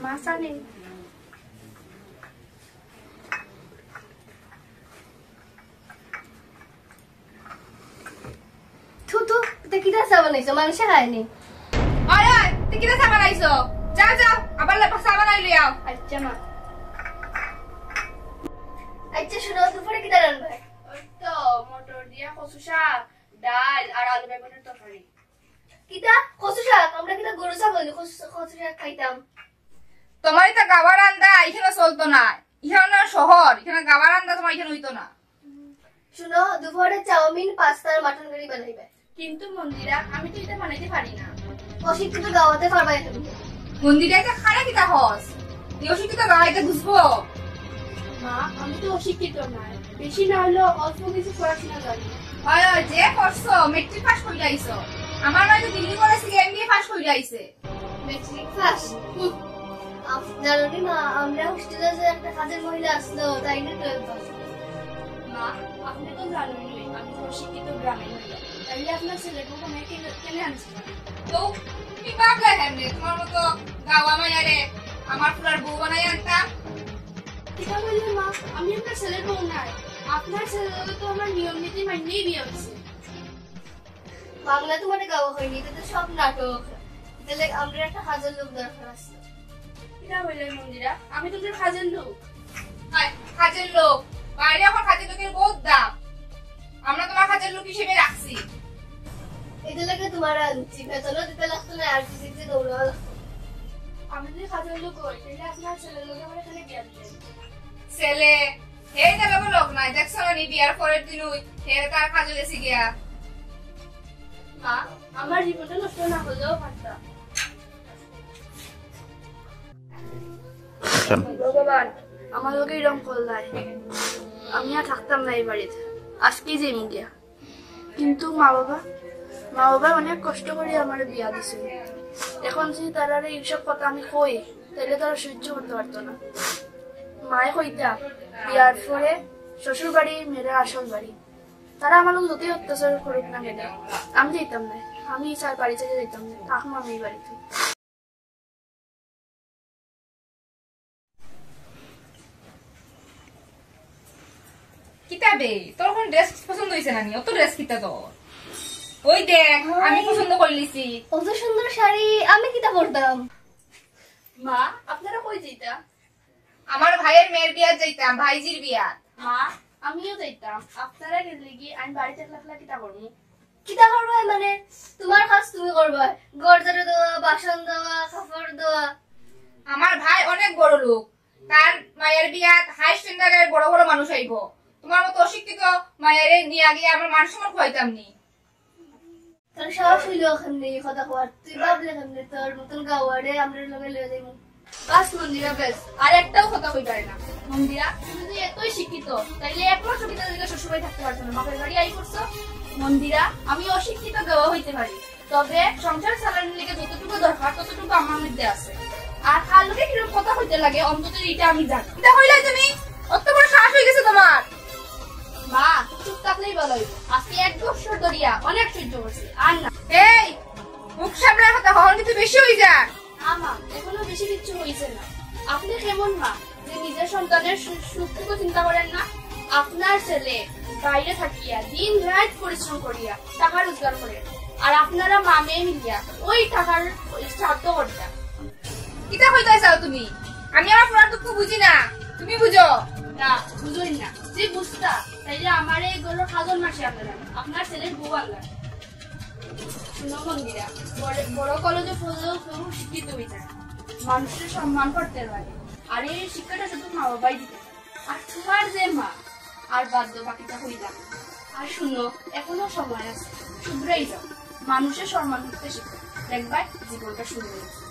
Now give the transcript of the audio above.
মাছা নেই থুতু তুই কিটা চা বানাইছো মাংস খায়নি আরে তুই কিটা চা বানাইছো যাও যাও আবার চা বানাই লই আও আচ্ছা মা আচ্ছা শুনো দুপুরে কিটা রান্না ওই তো মটর দিয়া কচু শাক ডাল আর আলু বেগুনের তরকারি কিটা কচু শাক আমরা কিটা গরু ছাগল কচু শাক খাইতাম তোমার এটা গাওয়া রান্দা এখানে চলতো না এখানে শহর এখানে গাওয়া রান্দা তোমার এখানে হইতো না শুনো দুপুরে চাউমিন পাস্তা আর মাটন কারি বানাইবে কিন্তু মন্দিরা আমি তো এটা বানাইতে পারি না অশিক্ষিত গাওয়াতে পারবা এখন মন্দিরা এটা খানা কিটা হস এই অশিক্ষিত গাওয়াইতে বুঝবো মা আমি তো অশিক্ষিত নয় বেশি না হলেও অল্প কিছু পড়াশোনা জানি হয় যে করছো মেট্রিক পাস করে আইছো আমার ভাই তো দিল্লি কলেজ থেকে এমবিএ পাস করে আইছে মেট্রিক পাস জানি মা আমরা হোস্টেলে যে একটা কাজের মহিলা আসলো তাই না 12 পাস মা আপনি তো জানেনই আমি তো অশিক্ষিত গ্রামের মহিলা তাইলে আপনার ছেলেকে ওখানে কেনে আনছি তো কি ভাবলে কেমনে তোমার মতো গাওয়া মাইয়ারে আমার ফুলার বউ বানাই আনতাম এটা বললে মা আমি আপনার ছেলের বউ নাই আপনার ছেলেকে তো আমার নিয়ম নীতি মানিয়েই বিয়ে হচ্ছে বাংলা তো মানে গাওয়া হয়নি এটা তো সব নাটক তাহলে আমরা একটা কাজের লোক দরকার আছে এটা বললে মন্দিরা আমি তোদের কাজের লোক কাজের লোক বাইরে এখন কাজের লোকের বহুত দাম আমরা তোমার কাজের লোক হিসেবে রাখছি এটা লাগে তোমার আনছি বেতনও দিতে লাগতো না আর কিছু দৌড়াও লাগতো আমি যদি কাজের লোক হই তাহলে আপনার ছেলের লোক আমার এখানে বিয়ে দিতেন ছেলে এই দেবে লোক নাই দেখছো না বিয়ার পরের দিন হে তার কাজে গেছি গিয়া মা আমার জীবনটা নষ্ট না হলেও পারতাম ভগবান আমার লোকে এরকম করলাই আমি আর থাকতাম না এই বাড়িতে আজকেই যাই গিয়া কিন্তু মা বাবা অনেক কষ্ট করে আমার বিয়া দিছে এখন যদি তারা এইসব কথা আমি কই তাহলে তারা সহ্য করতে পারতো না মায়ে কইতা বিয়ার পরে শ্বশুর বাড়ি মেয়েরা আসল বাড়ি তারা আমার লোক যতই অত্যাচার করুক না কেন আমি যেতাম না আমি চার বাড়ি থেকে যেতাম না থাকবো আমি এই বাড়িতে কিতাবে তোর কোন ড্রেস পছন্দ হইছে না নি অত ড্রেস কিতা তোর ওই দেখ আমি পছন্দ করে লিছি কত সুন্দর শাড়ি আমি কিটা পরতাম মা আপনারা কই যেতা আমার ভাইয়ের মেয়ের বিয়া যাইতাম ভাইজির বিয়া মা আমিও যাইতাম আপনারা গেলে কি আমি বাড়িতে একলা কিতা করবো কিটা করবা মানে তোমার কাজ তুমি করবা ঘর ঝাড়ু দেওয়া বাসন দেওয়া কাপড় দেওয়া আমার ভাই অনেক বড় লোক তার মায়ের বিয়া হাই স্ট্যান্ডার্ডের বড় বড় মানুষ আইব তোমার মতো অশিক্ষিত মায়ের নিয়ে গিয়ে আমার মান সম্মান খাইতাম নি তোর সাহস হইল ওখানে কথা কওয়ার তুই ভাবলে কেমনে তোর মতন গাওয়ারে আমরা লগে লয়ে যাইব বাস মন্দিরা বেশ আর একটাও কথা কই পারে না মন্দিরা তুমি যদি এতই শিক্ষিত তাইলে এক মাস শিক্ষিত দিকে শ্বশুরবাড়ি থাকতে পারছো না বাপের বাড়ি আই করছো মন্দিরা আমি অশিক্ষিত দেওয়া হইতে পারি তবে সংসার চালানোর লিগে যতটুকু দরকার ততটুকু আমার মধ্যে আছে আর কার লোকে কিরকম কথা হইতে লাগে অন্তত এটা আমি জানি এটা হইলে তুমি অত বড় সাহস হয়ে গেছে তোমার মা চুপ থাকলেই ভালো হইব আজকে 1 বছর ধরিয়া অনেক সহ্য করছি আর না এই মুখ সামলার কথা হন কিন্তু বেশি হয়ে যায় মা এখনো বেশি কিছু হইছে না আপনি কেমন মা যে নিজের সন্তানের সুখটুকু চিন্তা করেন না আপনার ছেলে বাইরে থাকিয়া দিন রাত পরিশ্রম করিয়া টাকা রোজগার করে আর আপনারা মা মেয়ে মিলিয়া ওই টাকার সাধ্য করতে কিতা হইতে চাও তুমি আমি আমার পুরার দুঃখ বুঝি না তুমি বুঝো না বুঝুই না যে বুঝতা তাইলে আমার এই গরুর খাজন মাসে আপনার ছেলের বউ আল্লাহ শুনো মন্দিরা বড় কলেজে পড়লেও কেউ শিক্ষিত হয়ে যায় মানুষের সম্মান করতে লাগে আর এই শিক্ষাটা শুধু মা বাবাই দিতে আর তোমার যে মা আর বাধ্য বাকিটা হইলাম আর শুনো এখনো সময় আছে শুধরাই যাও মানুষের সম্মান করতে শিখো দেখবা জীবনটা শুরু হয়েছে